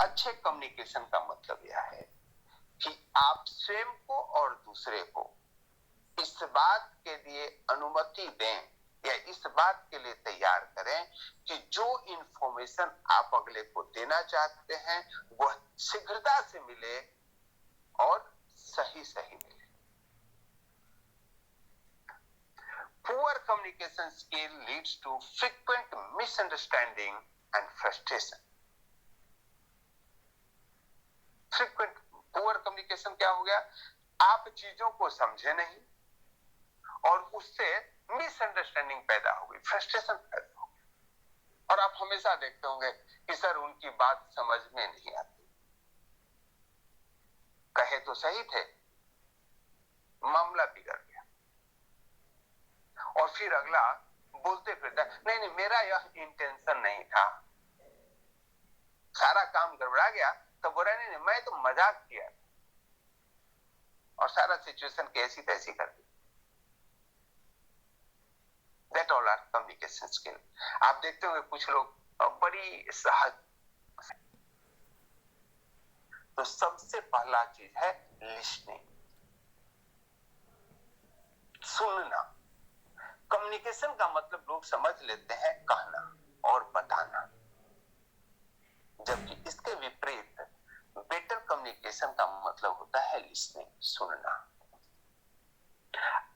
अच्छे कम्युनिकेशन का मतलब यह है कि आप स्वयं को और दूसरे को इस बात के लिए अनुमति दें या इस बात के लिए तैयार करें कि जो इंफॉर्मेशन आप अगले को देना चाहते हैं वह शीघ्रता से मिले और सही मिले। Poor communication skill leads to frequent misunderstanding and frustration. Frequent poor communication क्या हो गया? आप चीजों को समझे नहीं और उससे मिसअंडरस्टैंडिंग पैदा हो गई, फ्रस्ट्रेशन पैदा हो गई। और आप हमेशा देखते होंगे कि सर उनकी बात समझ में नहीं आती, कहे तो सही थे, मामला बिगड़ गया और फिर अगला बोलते फिरता नहीं मेरा यह इंटेंशन नहीं था, सारा काम गड़बड़ा गया तो बोला नहीं मैं तो मजाक किया और सारा सिचुएशन कैसी तैसी कर दी। That all are communication skill. आप देखते होंगे कुछ लोग बड़ी सहज, तो सबसे पहला चीज है लिसनिंग, सुनना। कम्युनिकेशन का मतलब लोग समझ लेते हैं कहना और बताना, जबकि इसके विपरीत बेटर कम्युनिकेशन का मतलब होता है लिसनिंग, सुनना।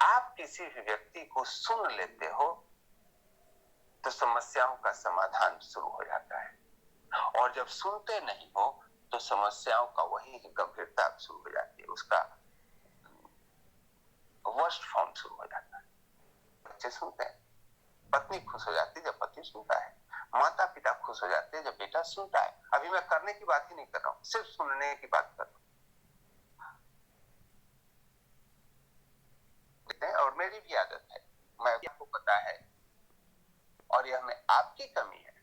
आप किसी भी व्यक्ति को सुन लेते हो तो समस्याओं का समाधान शुरू हो जाता है, और जब सुनते नहीं हो तो समस्याओं का वही गंभीरता शुरू हो जाती है, उसका वर्स्ट फॉर्म शुरू हो जाता है। बच्चे सुनते हैं, पत्नी खुश हो जाती है जब पति सुनता है, माता पिता खुश हो जाते हैं जब बेटा सुनता है। अभी मैं करने की बात ही नहीं कर रहा हूं, सिर्फ सुनने की बात कर रहा हूं। और मेरी भी आदत है, मैं आपको पता है और यह में आपकी कमी है,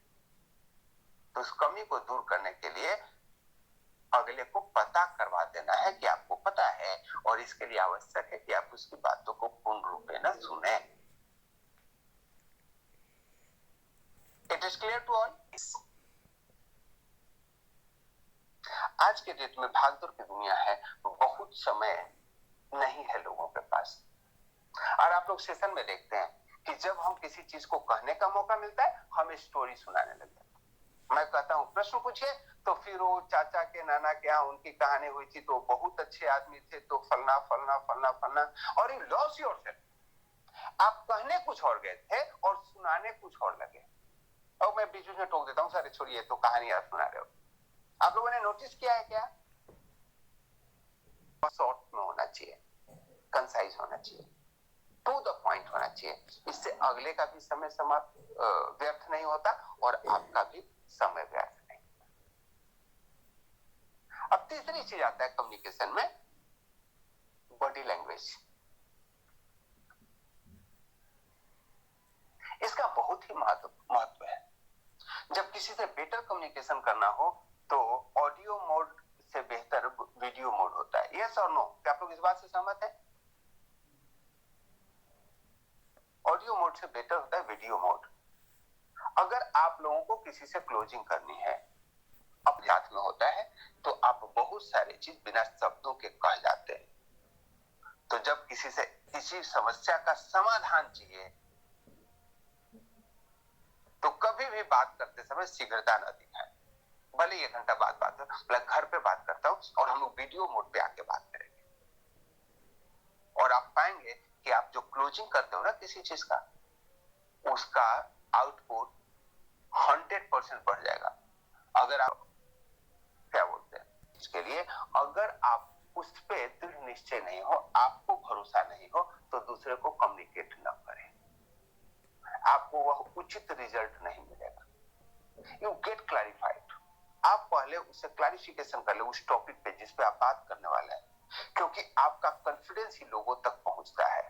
तो उस कमी को दूर करने के लिए अगले को पता करवा देना है कि आपको पता है, और इसके लिए आवश्यक है कि आप उसकी बातों को पूर्ण रूप में न सुने। It is clear to all. आज के डेट में भागदौड़ की दुनिया है, बहुत समय नहीं है लोगों के पास, और आप लोग सेशन में देखते हैं कि जब हम किसी चीज को कहने का मौका मिलता है हम स्टोरी सुनाने लगते हैं। मैं कहता हूं प्रश्न पूछिए तो फिर वो चाचा के नाना के यहाँ उनकी कहानी हुई थी तो बहुत अच्छे आदमी थे तो फलना फलना फलना फलना, और यू लॉस योरसेल्फ। आप कहने कुछ और गए थे और सुनाने कुछ और लगे। और मैं बीच में टोक देता हूँ, सारे छोड़िए तो कहानी आप सुना रहे हो। आप लोगों ने नोटिस किया है क्या? शॉर्ट में होना चाहिए, कंसाइज होना चाहिए, टू द पॉइंट होना चाहिए। इससे अगले का भी समय व्यर्थ नहीं होता और आपका भी समय व्यर्थ नहीं। अब तीसरी चीज आता है कम्युनिकेशन में, बॉडी लैंग्वेज। इसका बहुत ही महत्व है। जब किसी से बेटर कम्युनिकेशन करना हो तो ऑडियो मोड से बेहतर वीडियो मोड होता है। यस और नो, क्या आप लोग इस बात से सहमत हैं? ऑडियो मोड से बेटर होता है वीडियो मोड। अगर आप लोगों को किसी से क्लोजिंग करनी है, अपने हाथ में होता है, तो आप बहुत सारी चीज बिना शब्दों के कह जाते हैं। तो जब किसी से किसी समस्या का समाधान चाहिए तो कभी भी बात करते समय शीघ्रता न दिखाएं। भले 1 घंटा बाद बात हो, मैं घर पे बात करता हूं और हम लोग वीडियो मोड पे आके बात करेंगे, और आप पाएंगे कि आप जो क्लोजिंग करते हो ना किसी चीज का, उसका आउटपुट 100% बढ़ जाएगा। अगर आप क्या बोलते हैं इसके लिए, अगर आप उस पे दृढ़ निश्चय नहीं हो, आपको भरोसा नहीं हो, तो दूसरे को कम्युनिकेट न करें, आपको वह उचित रिजल्ट नहीं मिलेगा। You get clarified. आप पहले उससे क्लैरिफिकेशन कर ले उस टॉपिक पे जिस पे आप बात करने वाले हैं, क्योंकि आपका कॉन्फिडेंस ही लोगों तक पहुंचता है।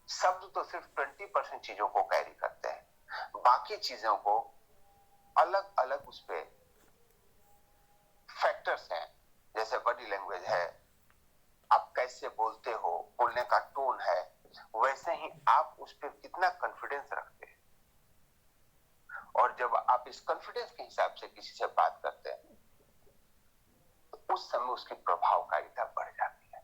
शब्द तो सिर्फ 20% चीजों को कैरी करते हैं, बाकी चीजों को अलग अलग उस पे फैक्टर्स हैं, जैसे बॉडी लैंग्वेज है, आप कैसे बोलते हो, बोलने का टोन है, वैसे ही आप उस पे कितना कॉन्फिडेंस रखते हैं। और जब आप इस कॉन्फिडेंस के हिसाब से किसी से बात करते हैं उस समय उसकी प्रभावकारिता बढ़ जाती है।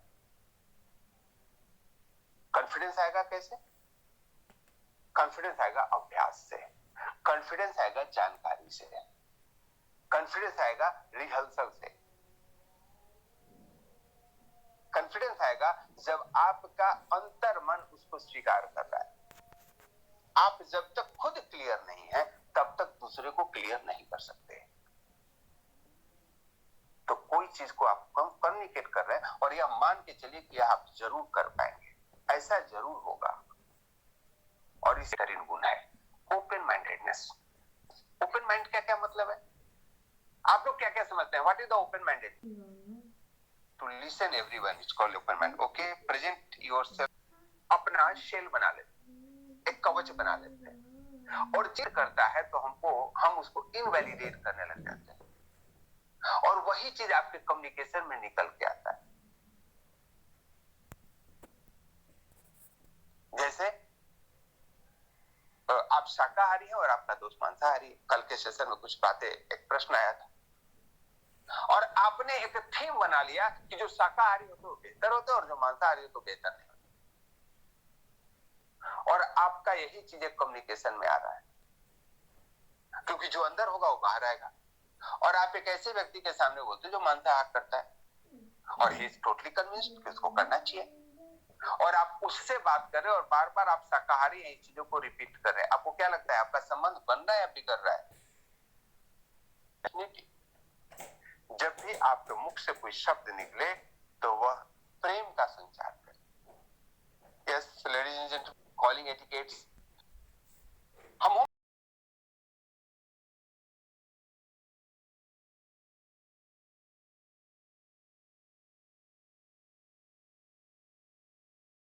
कॉन्फिडेंस आएगा कैसे? कॉन्फिडेंस आएगा अभ्यास से, कॉन्फिडेंस आएगा जानकारी से, कॉन्फिडेंस आएगा रिहर्सल से, कॉन्फिडेंस आएगा जब आपका अंतर मन उसको स्वीकार कर रहा है। आप जब तक खुद क्लियर नहीं है तब तक दूसरे को क्लियर नहीं कर सकते। तो कोई चीज को आप कम्युनिकेट कर रहे हैं और यह मान के चलिए कि आप जरूर कर पाएंगे, ऐसा जरूर होगा। और इस तरह गुण है ओपन माइंडेडनेस। ओपन माइंड का क्या मतलब है? आप लोग क्या क्या समझते हैं? What is the open minded? To listen everyone is called open mind. Okay, present yourself, अपना शेल बना लेते, एक कवच बना लेते हैं, और जिद करता है तो हम उसको इनवैलिडेट करने लग जाते हैं, और वही चीज आपके कम्युनिकेशन में निकल के आता है। जैसे आप शाकाहारी हैं और आपका दोस्त मांसाहारी है। कल के सेशन में कुछ बातें, एक प्रश्न आया था, और आपने एक थीम बना लिया कि जो शाकाहारी हो तो बेहतर होते और जो मांसाहारी हो तो बेहतर नहीं होते, और आपका यही चीज कम्युनिकेशन में आ रहा है, क्योंकि जो अंदर होगा वो बाहर आएगा। और आप एक ऐसे व्यक्ति के सामने बोलते जो मांसाहार करता है और ही इज टोटली कन्विंस्ड कि उसको करना चाहिए, और आप उससे बात कर रहे हो और बार बार आप शाकाहारी हैं, चीजों को रिपीट कर रहे हैं। आपको क्या लगता है आपका संबंध बन रहा है या बिगड़ रहा है? जब भी आपके मुख से कोई शब्द निकले तो वह प्रेम का संचार करे। Yes ladies and gentleman, calling etiquettes